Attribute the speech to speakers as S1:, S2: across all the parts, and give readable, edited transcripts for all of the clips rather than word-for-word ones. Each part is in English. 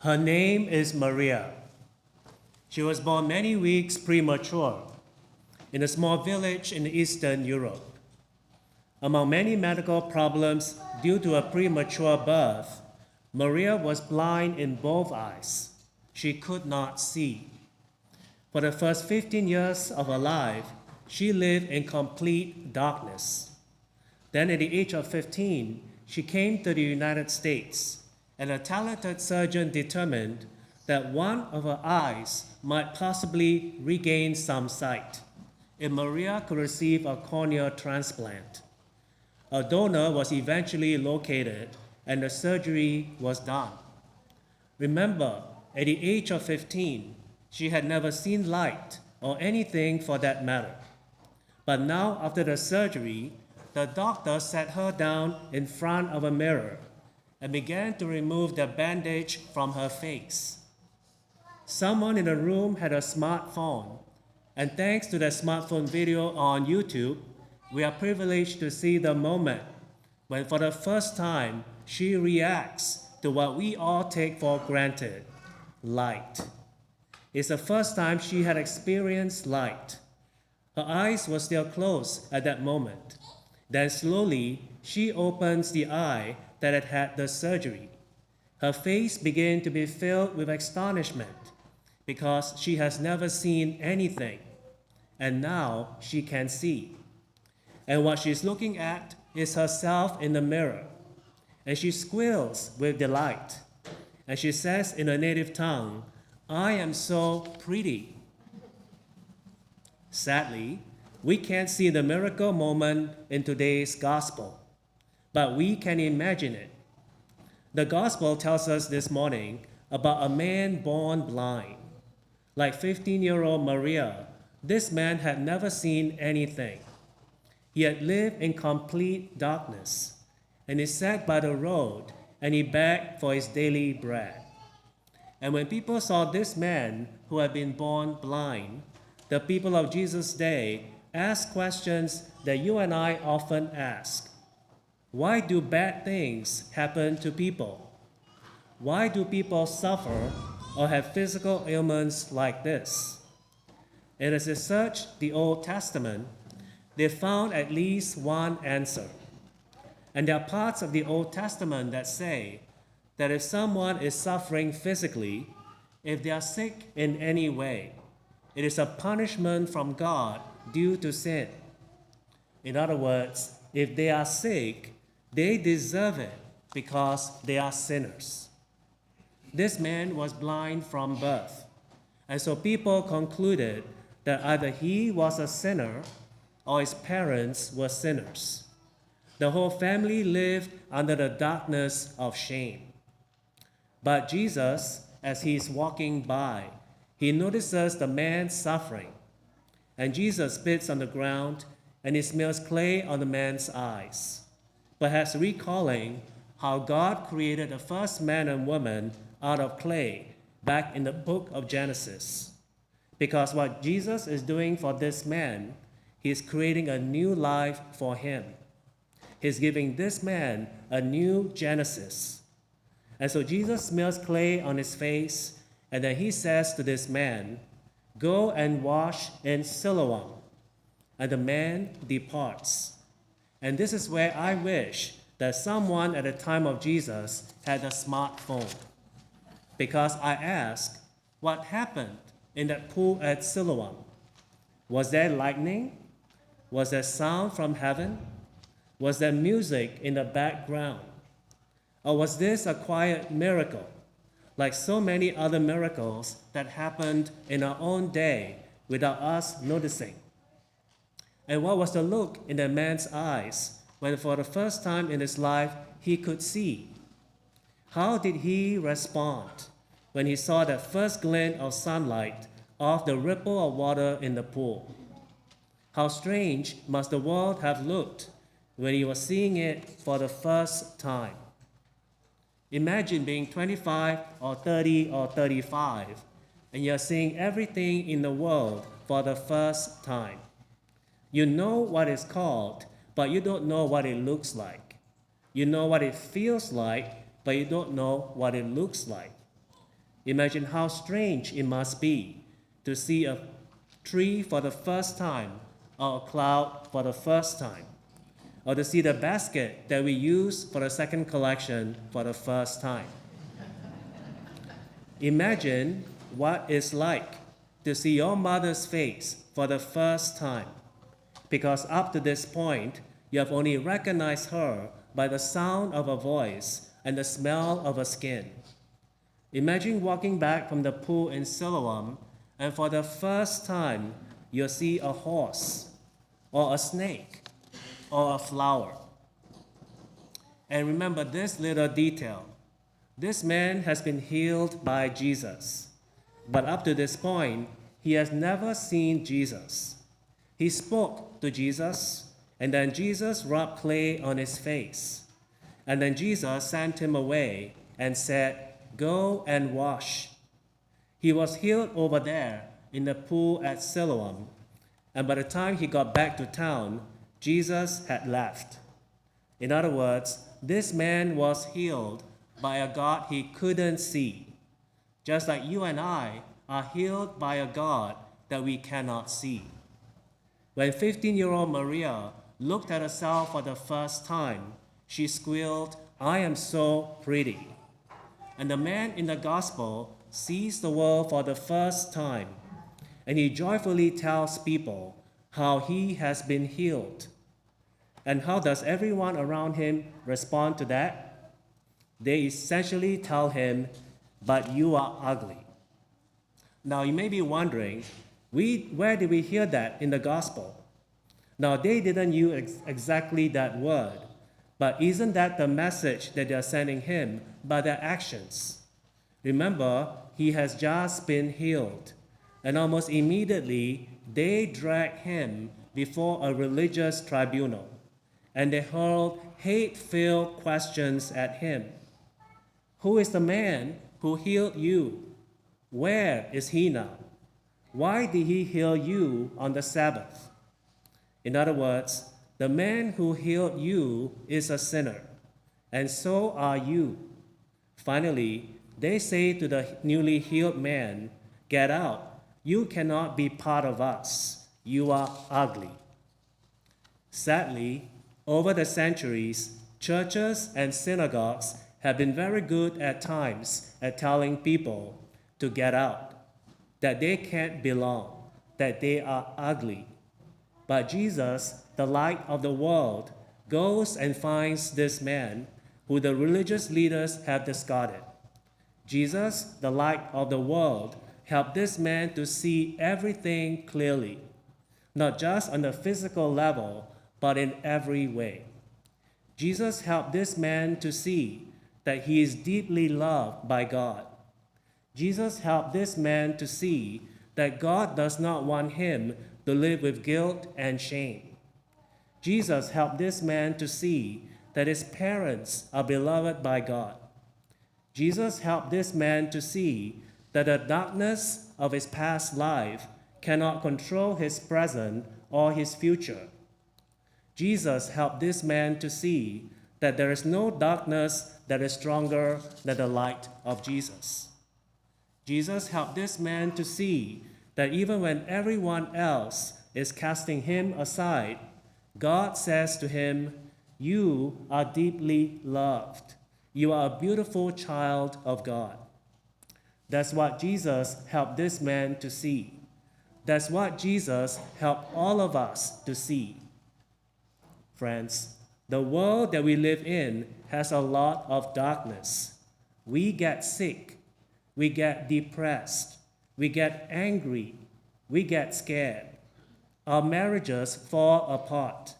S1: Her name is Maria. She was born many weeks premature in a small village in Eastern Europe. Among many medical problems due to a premature birth, Maria was blind in both eyes. She could not see. For the first 15 years of her life, she lived in complete darkness. Then at the age of 15, she came to the United States, and a talented surgeon determined that one of her eyes might possibly regain some sight if Maria could receive a corneal transplant. A donor was eventually located, and the surgery was done. Remember, at the age of 15, she had never seen light or anything for that matter. But now, after the surgery, the doctor sat her down in front of a mirror and began to remove the bandage from her face. Someone in the room had a smartphone, and thanks to the smartphone video on YouTube, we are privileged to see the moment when for the first time she reacts to what we all take for granted, light. It's the first time she had experienced light. Her eyes were still closed at that moment. Then slowly, she opens the eye that had had the surgery. Her face began to be filled with astonishment because she has never seen anything, and now she can see. And what she's looking at is herself in the mirror, and she squeals with delight, and she says in her native tongue, "I am so pretty." Sadly, we can't see the miracle moment in today's gospel, but we can imagine it. The gospel tells us this morning about a man born blind. Like 15-year-old Maria, this man had never seen anything. He had lived in complete darkness, and he sat by the road and he begged for his daily bread. And when people saw this man who had been born blind, the people of Jesus' day asked questions that you and I often ask. Why do bad things happen to people? Why do people suffer or have physical ailments like this? And as they searched the Old Testament, they found at least one answer. And there are parts of the Old Testament that say that if someone is suffering physically, if they are sick in any way, it is a punishment from God due to sin. In other words, if they are sick, they deserve it because they are sinners. This man was blind from birth, and so people concluded that either he was a sinner or his parents were sinners. The whole family lived under the darkness of shame. But Jesus, as he is walking by, he notices the man suffering, and Jesus spits on the ground and he smears clay on the man's eyes, perhaps recalling how God created the first man and woman out of clay back in the book of Genesis. Because what Jesus is doing for this man, he is creating a new life for him. He's giving this man a new Genesis. And so Jesus smears clay on his face, and then he says to this man, "Go and wash in Siloam." And the man departs. And this is where I wish that someone at the time of Jesus had a smartphone. Because I ask, what happened in that pool at Siloam? Was there lightning? Was there sound from heaven? Was there music in the background? Or was this a quiet miracle, like so many other miracles that happened in our own day without us noticing? And what was the look in the man's eyes when for the first time in his life he could see? How did he respond when he saw that first glint of sunlight off the ripple of water in the pool? How strange must the world have looked when he was seeing it for the first time? Imagine being 25 or 30 or 35, and you're seeing everything in the world for the first time. You know what it's called, but you don't know what it looks like. You know what it feels like, but you don't know what it looks like. Imagine how strange it must be to see a tree for the first time or a cloud for the first time, or to see the basket that we use for the second collection for the first time. Imagine what it's like to see your mother's face for the first time, because up to this point, you have only recognized her by the sound of her voice and the smell of her skin. Imagine walking back from the pool in Siloam, and for the first time, you'll see a horse, or a snake, or a flower. And remember this little detail. This man has been healed by Jesus, but up to this point, he has never seen Jesus. He spoke to Jesus, and then Jesus rubbed clay on his face. And then Jesus sent him away and said, "Go and wash." He was healed over there in the pool at Siloam, and by the time he got back to town, Jesus had left. In other words, this man was healed by a God he couldn't see, just like you and I are healed by a God that we cannot see. When 15-year-old Maria looked at herself for the first time, she squealed, "I am so pretty." And the man in the gospel sees the world for the first time, and he joyfully tells people how he has been healed. And how does everyone around him respond to that? They essentially tell him, "But you are ugly." Now you may be wondering, where did we hear that in the gospel? Now they didn't use exactly that word, but isn't that the message that they are sending him by their actions? Remember, he has just been healed, and almost immediately they drag him before a religious tribunal, and they hurled hate-filled questions at him. Who is the man who healed you? Where is he now? Why did he heal you on the Sabbath? In other words, the man who healed you is a sinner, and so are you. Finally, they say to the newly healed man, "Get out. You cannot be part of us. You are ugly." Sadly, over the centuries, churches and synagogues have been very good at times at telling people to get out, that they can't belong, that they are ugly. But Jesus, the light of the world, goes and finds this man who the religious leaders have discarded. Jesus, the light of the world, helped this man to see everything clearly, not just on the physical level, but in every way. Jesus helped this man to see that he is deeply loved by God. Jesus helped this man to see that God does not want him to live with guilt and shame. Jesus helped this man to see that his parents are beloved by God. Jesus helped this man to see that the darkness of his past life cannot control his present or his future. Jesus helped this man to see that there is no darkness that is stronger than the light of Jesus. Jesus helped this man to see that even when everyone else is casting him aside, God says to him, "You are deeply loved. You are a beautiful child of God." That's what Jesus helped this man to see. That's what Jesus helped all of us to see. Friends, the world that we live in has a lot of darkness. We get sick. We get depressed. We get angry. We get scared. Our marriages fall apart.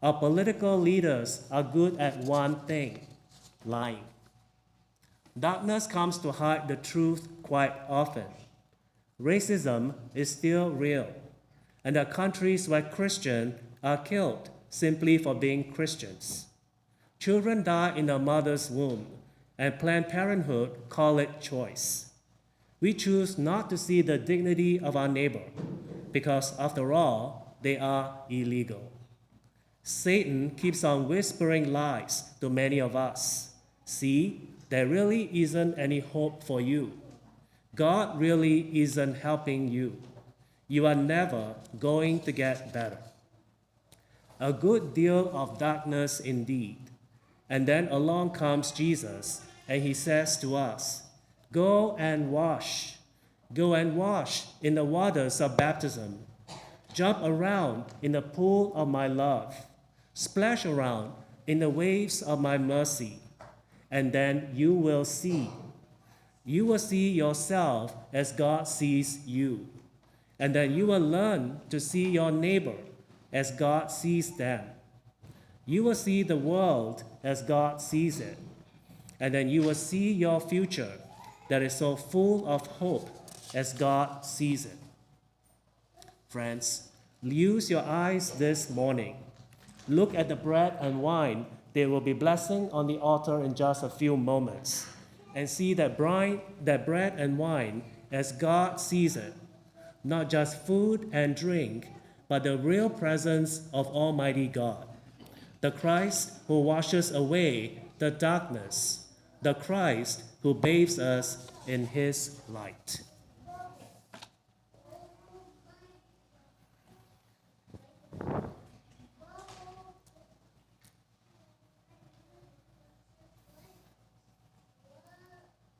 S1: Our political leaders are good at one thing: lying. Darkness comes to hide the truth quite often. Racism is still real, and there are countries where Christians are killed simply for being Christians. Children die in their mother's womb, and Planned Parenthood call it choice. We choose not to see the dignity of our neighbor because, after all, they are illegal. Satan keeps on whispering lies to many of us. "See, there really isn't any hope for you. God really isn't helping you. You are never going to get better. A good deal of darkness indeed. And then along comes Jesus, and he says to us, go and wash. Go and wash in the waters of baptism. Jump around in the pool of my love. Splash around in the waves of my mercy. And then you will see. You will see yourself as God sees you. And then you will learn to see your neighbor as God sees them. You will see the world as God sees it. And then you will see your future that is so full of hope as God sees it. Friends, use your eyes this morning. Look at the bread and wine they will be blessing on the altar in just a few moments, and see that bread and wine as God sees it, not just food and drink, but the real presence of Almighty God, the Christ who washes away the darkness, the Christ who bathes us in his light.